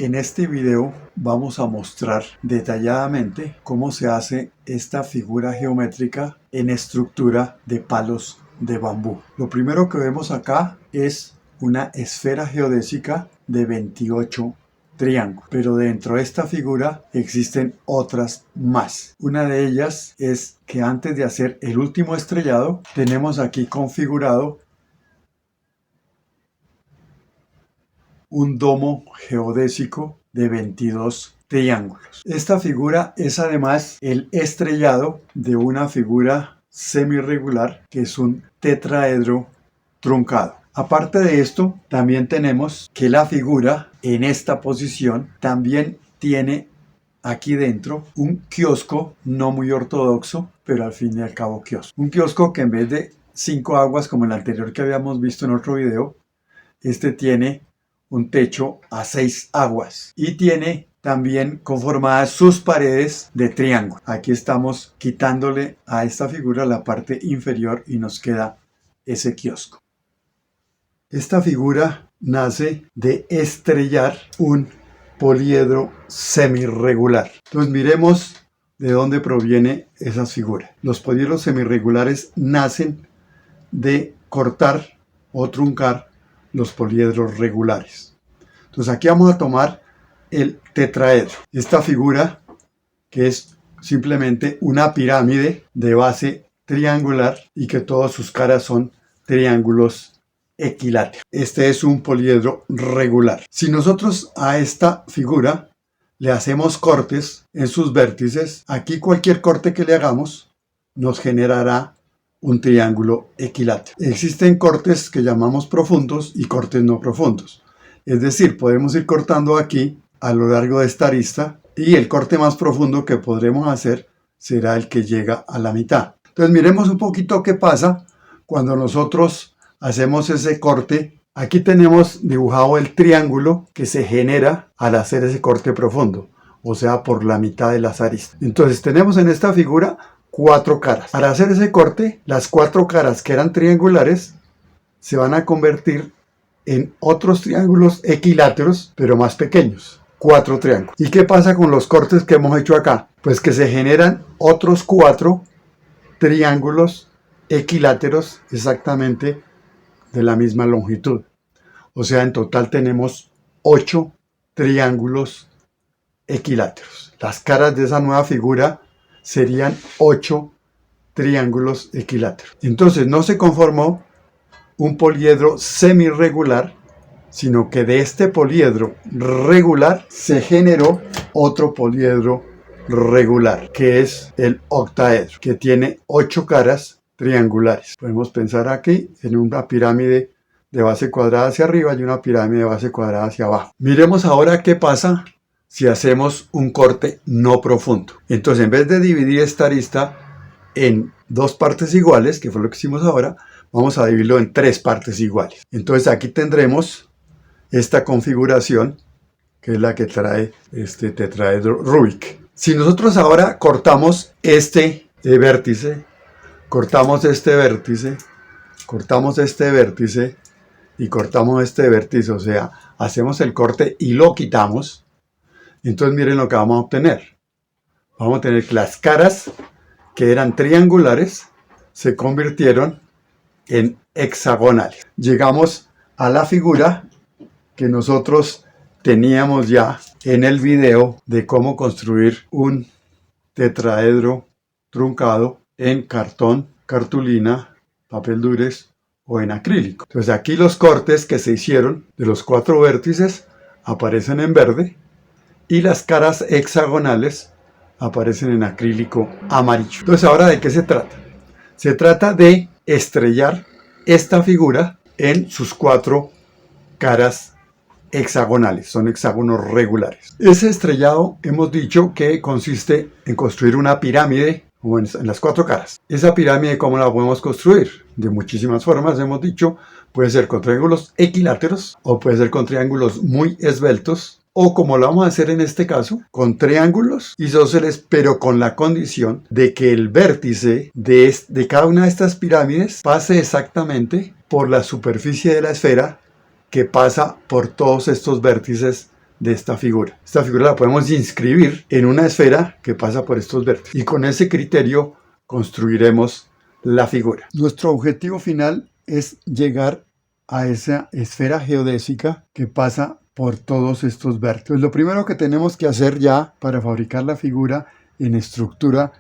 En este video vamos a mostrar detalladamente cómo se hace esta figura geométrica en estructura de palos de bambú. Lo primero que vemos acá es una esfera geodésica de 28 triángulos, pero dentro de esta figura existen otras más. Una de ellas es que antes de hacer el último estrellado tenemos aquí configurado un domo geodésico de 22 triángulos. Esta figura es además el estrellado de una figura semirregular que es un tetraedro truncado. Aparte de esto, también tenemos que la figura en esta posición también tiene aquí dentro un kiosco no muy ortodoxo, pero al fin y al cabo kiosco. Un kiosco que en vez de 5 aguas como el anterior que habíamos visto en otro video, este tiene un techo a 6 aguas y tiene también conformadas sus paredes de triángulo. Aquí estamos quitándole a esta figura la parte inferior y nos queda ese kiosco. Esta figura nace de estrellar un poliedro semirregular. Entonces miremos de dónde proviene esas figuras. Los poliedros semirregulares nacen de cortar o truncar los poliedros regulares. Entonces aquí vamos a tomar el tetraedro. Esta figura que es simplemente una pirámide de base triangular y que todas sus caras son triángulos equiláteros. Este es un poliedro regular. Si nosotros a esta figura le hacemos cortes en sus vértices, aquí cualquier corte que le hagamos nos generará un triángulo equilátero. Existen cortes que llamamos profundos y cortes no profundos. Es decir, podemos ir cortando aquí a lo largo de esta arista y el corte más profundo que podremos hacer será el que llega a la mitad. Entonces miremos un poquito qué pasa cuando nosotros hacemos ese corte. Aquí tenemos dibujado el triángulo que se genera al hacer ese corte profundo, o sea, por la mitad de las aristas. Entonces tenemos en esta figura 4 caras. Para hacer ese corte, las 4 caras que eran triangulares se van a convertir en otros triángulos equiláteros, pero más pequeños. 4 triángulos. ¿Y qué pasa con los cortes que hemos hecho acá? Pues que se generan otros 4 triángulos equiláteros exactamente de la misma longitud. O sea, en total tenemos 8 triángulos equiláteros. Las caras de esa nueva figura serían 8 triángulos equiláteros. Entonces no se conformó un poliedro semirregular, sino que de este poliedro regular se generó otro poliedro regular, que es el octaedro, que tiene 8 caras triangulares. Podemos pensar aquí en una pirámide de base cuadrada hacia arriba y una pirámide de base cuadrada hacia abajo. Miremos ahora qué pasa si hacemos un corte no profundo. Entonces, en vez de dividir esta arista en 2 partes iguales, que fue lo que hicimos ahora, vamos a dividirlo en 3 partes iguales. Entonces aquí tendremos esta configuración, que es la que trae este tetraedro Rubik. Si nosotros ahora cortamos este vértice, cortamos este vértice, cortamos este vértice y cortamos este vértice, o sea, hacemos el corte y lo quitamos, entonces miren lo que vamos a obtener. Vamos a tener que las caras que eran triangulares se convirtieron en hexagonales. Llegamos a la figura que nosotros teníamos ya en el video de cómo construir un tetraedro truncado en cartón, cartulina, papel durex o en acrílico. Entonces aquí los cortes que se hicieron de los 4 vértices aparecen en verde y las caras hexagonales aparecen en acrílico amarillo. Entonces, ¿ahora de qué se trata? Se trata de estrellar esta figura en sus 4 caras hexagonales, son hexágonos regulares. Ese estrellado hemos dicho que consiste en construir una pirámide como en las 4 caras. Esa pirámide, ¿cómo la podemos construir? De muchísimas formas, hemos dicho. Puede ser con triángulos equiláteros o puede ser con triángulos muy esbeltos, o como lo vamos a hacer en este caso, con triángulos isósceles, pero con la condición de que el vértice de cada una de estas pirámides pase exactamente por la superficie de la esfera que pasa por todos estos vértices de esta figura. Esta figura la podemos inscribir en una esfera que pasa por estos vértices y con ese criterio construiremos la figura. Nuestro objetivo final es llegar a esa esfera geodésica que pasa por todos estos vértices. Lo primero que tenemos que hacer ya para fabricar la figura en estructura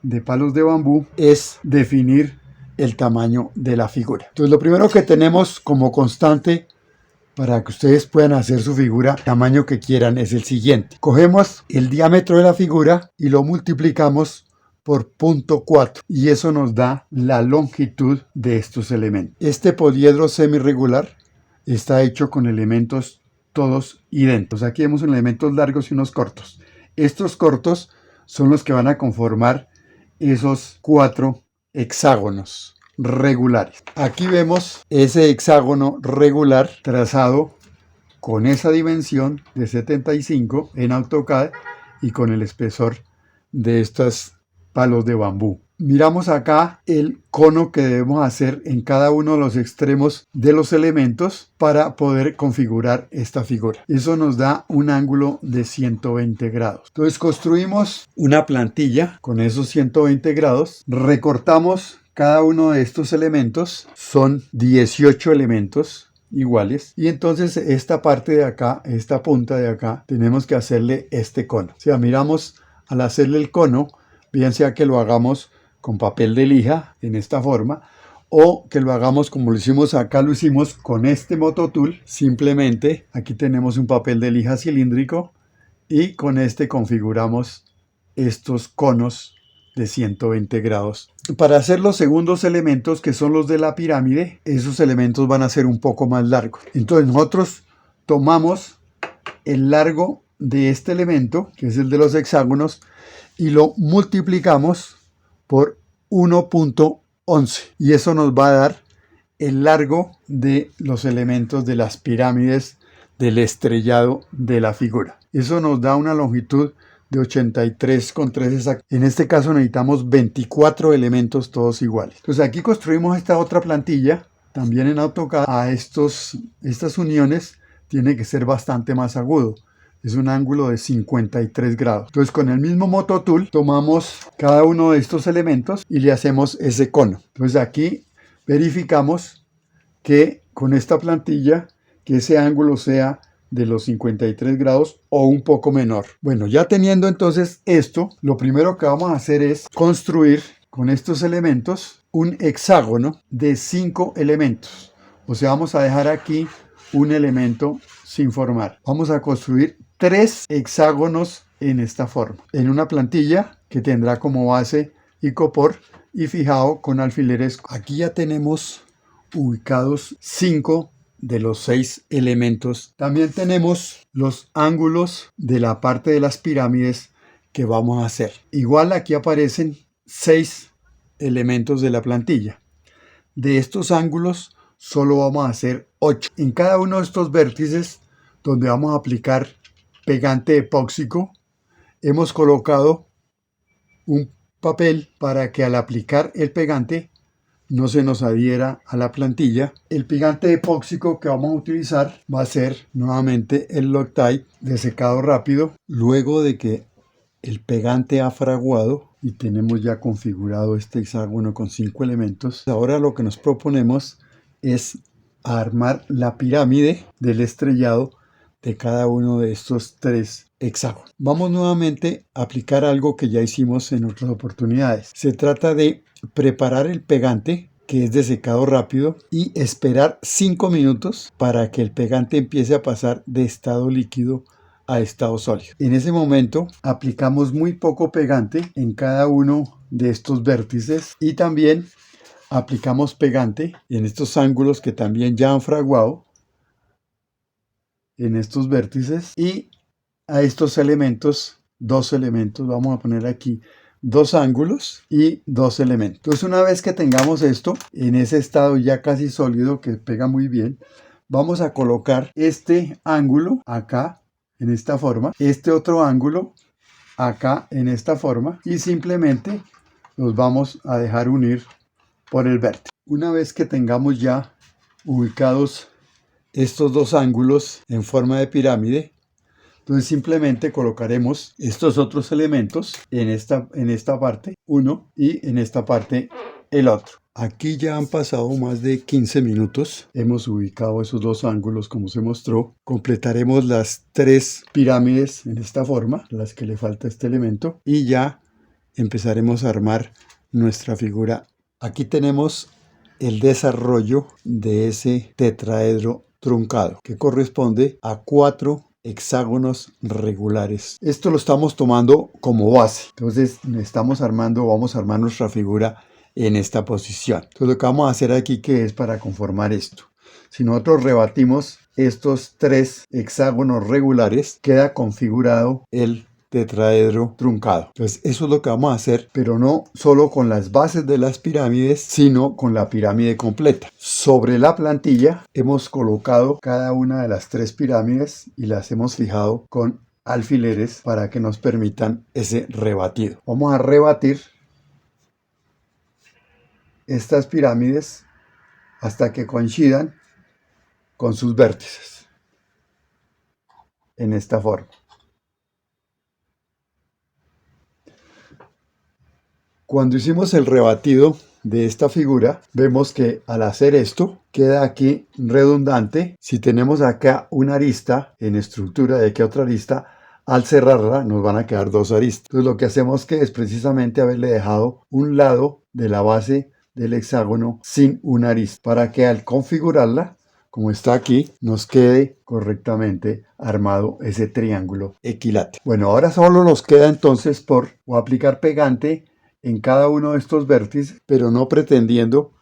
de palos de bambú es definir el tamaño de la figura. Entonces lo primero que tenemos como constante para que ustedes puedan hacer su figura tamaño que quieran es el siguiente. Cogemos el diámetro de la figura y lo multiplicamos por 0.4 y eso nos da la longitud de estos elementos. Este poliedro semirregular está hecho con elementos todos idénticos. Aquí vemos elementos largos y unos cortos. Estos cortos son los que van a conformar esos 4 hexágonos regulares. Aquí vemos ese hexágono regular trazado con esa dimensión de 75 en AutoCAD y con el espesor de estos palos de bambú. Miramos acá el cono que debemos hacer en cada uno de los extremos de los elementos para poder configurar esta figura. Eso nos da un ángulo de 120 grados. Entonces construimos una plantilla con esos 120 grados, recortamos cada uno de estos elementos, son 18 elementos iguales, y entonces esta parte de acá, esta punta de acá, tenemos que hacerle este cono. O sea, miramos al hacerle el cono, bien sea que lo hagamos con papel de lija en esta forma o que lo hagamos como lo hicimos acá, lo hicimos con este mototool. Simplemente aquí tenemos un papel de lija cilíndrico y con este configuramos estos conos de 120 grados. Para hacer los segundos elementos, que son los de la pirámide, esos elementos van a ser un poco más largos. Entonces nosotros tomamos el largo de este elemento, que es el de los hexágonos, y lo multiplicamos por 1.11 y eso nos va a dar el largo de los elementos de las pirámides del estrellado de la figura. Eso nos da una longitud de 83,3 exactos. En este caso necesitamos 24 elementos todos iguales. Entonces aquí construimos esta otra plantilla también en AutoCAD. A estas uniones tiene que ser bastante más agudo. Es un ángulo de 53 grados. Entonces con el mismo mototool tomamos cada uno de estos elementos y le hacemos ese cono. Entonces aquí verificamos que con esta plantilla que ese ángulo sea de los 53 grados o un poco menor. Bueno, ya teniendo entonces esto, lo primero que vamos a hacer es construir con estos elementos un hexágono de 5 elementos. O sea, vamos a dejar aquí un elemento sin formar. Vamos a construir 3 hexágonos en esta forma, en una plantilla que tendrá como base icopor y fijado con alfileres. Aquí ya tenemos ubicados 5 de los 6 elementos. También tenemos los ángulos de la parte de las pirámides que vamos a hacer. Igual aquí aparecen 6 elementos de la plantilla. De estos ángulos solo vamos a hacer 8. En cada uno de estos vértices donde vamos a aplicar pegante epóxico, hemos colocado un papel para que al aplicar el pegante no se nos adhiera a la plantilla. El pegante epóxico que vamos a utilizar va a ser nuevamente el Loctite de secado rápido. Luego de que el pegante ha fraguado y tenemos ya configurado este hexágono con 5 elementos, ahora lo que nos proponemos es armar la pirámide del estrellado de cada uno de estos 3 hexágonos. Vamos nuevamente a aplicar algo que ya hicimos en otras oportunidades. Se trata de preparar el pegante, que es de secado rápido, y esperar 5 minutos para que el pegante empiece a pasar de estado líquido a estado sólido. En ese momento aplicamos muy poco pegante en cada uno de estos vértices y también aplicamos pegante en estos ángulos que también ya han fraguado en estos vértices, y a estos elementos, 2 elementos, vamos a poner aquí 2 ángulos y 2 elementos. Entonces una vez que tengamos esto en ese estado ya casi sólido que pega muy bien, vamos a colocar este ángulo acá en esta forma, este otro ángulo acá en esta forma y simplemente los vamos a dejar unir por el vértice. Una vez que tengamos ya ubicados estos 2 ángulos en forma de pirámide, Entonces simplemente colocaremos estos otros elementos en esta parte, uno, y en esta parte el otro. Aquí ya han pasado más de 15 minutos. Hemos ubicado esos dos ángulos como se mostró. Completaremos las 3 pirámides en esta forma, las que le falta este elemento, y ya empezaremos a armar nuestra figura. Aquí tenemos el desarrollo de ese tetraedro truncado, que corresponde a 4 hexágonos regulares. Esto lo estamos tomando como base. Entonces vamos a armar nuestra figura en esta posición. Entonces lo que vamos a hacer aquí, que es para conformar esto. Si nosotros rebatimos estos 3 hexágonos regulares, queda configurado el tetraedro truncado. Entonces eso es lo que vamos a hacer, pero no solo con las bases de las pirámides, sino con la pirámide completa. Sobre la plantilla hemos colocado cada una de las 3 pirámides y las hemos fijado con alfileres para que nos permitan ese rebatido. Vamos a rebatir estas pirámides hasta que coincidan con sus vértices en esta forma. Cuando hicimos el rebatido de esta figura, vemos que al hacer esto queda aquí redundante. Si tenemos acá una arista en estructura de aquí otra arista, al cerrarla nos van a quedar 2 aristas. Entonces lo que hacemos es precisamente haberle dejado un lado de la base del hexágono sin una arista, para que al configurarla, como está aquí, nos quede correctamente armado ese triángulo equilátero. Bueno, ahora solo nos queda entonces por aplicar pegante en cada uno de estos vértices, pero no pretendiendo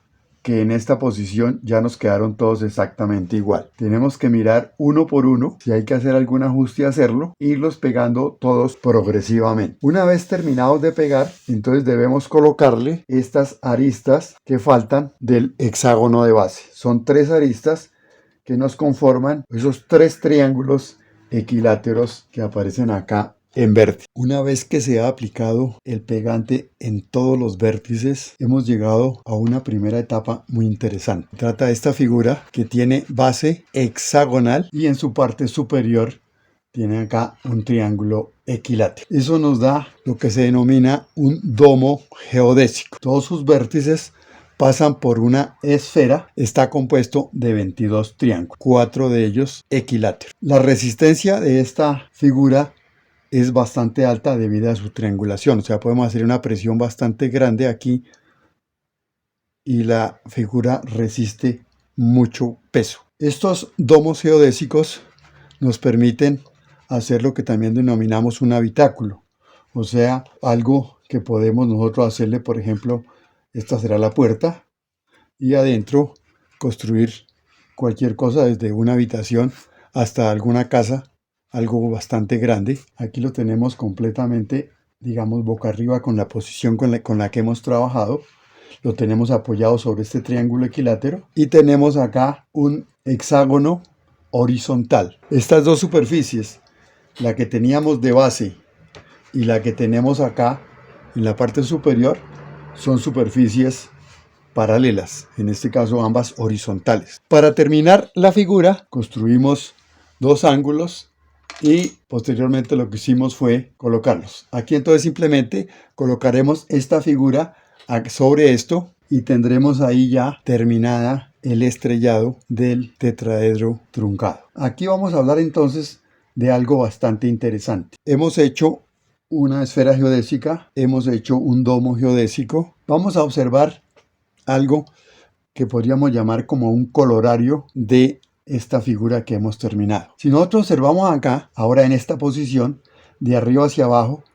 que en esta posición ya nos quedaron todos exactamente igual. Tenemos que mirar uno por uno, si hay que hacer algún ajuste, hacerlo, irlos pegando todos progresivamente. Una vez terminados de pegar, entonces debemos colocarle estas aristas que faltan del hexágono de base. Son 3 aristas que nos conforman esos 3 triángulos equiláteros que aparecen acá en vértice. Una vez que se ha aplicado el pegante en todos los vértices, hemos llegado a una primera etapa muy interesante. Se trata de esta figura que tiene base hexagonal y en su parte superior tiene acá un triángulo equilátero. Eso nos da lo que se denomina un domo geodésico. Todos sus vértices pasan por una esfera. Está compuesto de 22 triángulos, 4 de ellos equiláteros. La resistencia de esta figura es bastante alta debido a su triangulación, o sea, podemos hacer una presión bastante grande aquí y la figura resiste mucho peso. Estos domos geodésicos nos permiten hacer lo que también denominamos un habitáculo, o sea, algo que podemos nosotros hacerle, por ejemplo, esta será la puerta y adentro construir cualquier cosa, desde una habitación hasta alguna casa, algo bastante grande. Aquí lo tenemos completamente, digamos, boca arriba con la posición con la que hemos trabajado. Lo tenemos apoyado sobre este triángulo equilátero y tenemos acá un hexágono horizontal. Estas dos superficies, la que teníamos de base y la que tenemos acá en la parte superior, son superficies paralelas, en este caso ambas horizontales. Para terminar la figura construimos 2 ángulos y posteriormente lo que hicimos fue colocarlos. Aquí entonces simplemente colocaremos esta figura sobre esto y tendremos ahí ya terminada el estrellado del tetraedro truncado. Aquí vamos a hablar entonces de algo bastante interesante. Hemos hecho una esfera geodésica, hemos hecho un domo geodésico. Vamos a observar algo que podríamos llamar como un colorario de esta figura que hemos terminado. Si nosotros observamos acá, ahora en esta posición, de arriba hacia abajo,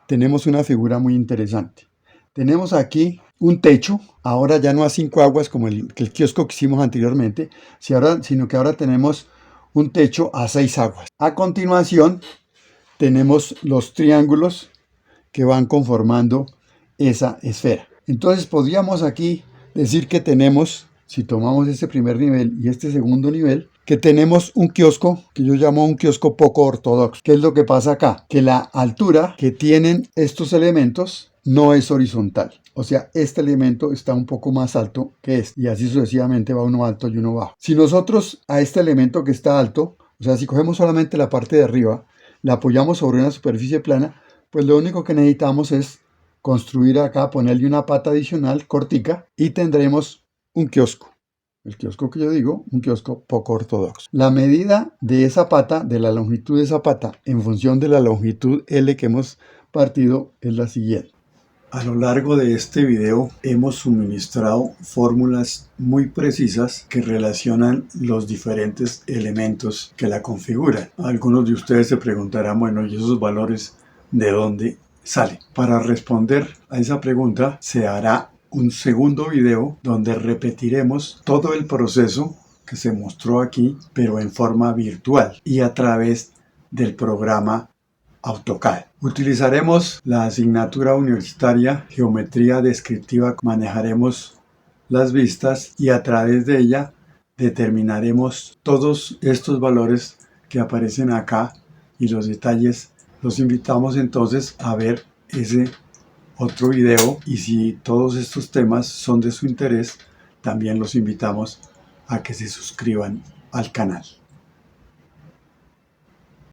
tenemos una figura muy interesante. Tenemos aquí un techo, ahora ya no a 5 aguas como el kiosco que hicimos anteriormente, sino que ahora tenemos un techo a 6 aguas. A continuación, tenemos los triángulos que van conformando esa esfera. Entonces podríamos aquí decir que tenemos, si tomamos este primer nivel y este segundo nivel, que tenemos un kiosco que yo llamo un kiosco poco ortodoxo. ¿Qué es lo que pasa acá? Que la altura que tienen estos elementos no es horizontal. O sea, este elemento está un poco más alto que este. Y así sucesivamente va uno alto y uno bajo. Si nosotros a este elemento que está alto, o sea, si cogemos solamente la parte de arriba, la apoyamos sobre una superficie plana, pues lo único que necesitamos es construir acá, ponerle una pata adicional cortica y tendremos un kiosco. El kiosco que yo digo, un kiosco poco ortodoxo. La medida de esa pata, de la longitud de esa pata, en función de la longitud L que hemos partido, es la siguiente. A lo largo de este video hemos suministrado fórmulas muy precisas que relacionan los diferentes elementos que la configuran. Algunos de ustedes se preguntarán, bueno, ¿y esos valores de dónde salen? Para responder a esa pregunta se hará un segundo video donde repetiremos todo el proceso que se mostró aquí, pero en forma virtual y a través del programa AutoCAD. Utilizaremos la asignatura universitaria Geometría Descriptiva. Manejaremos las vistas y a través de ella determinaremos todos estos valores que aparecen acá y los detalles. Los invitamos entonces a ver ese otro video, y si todos estos temas son de su interés, también los invitamos a que se suscriban al canal.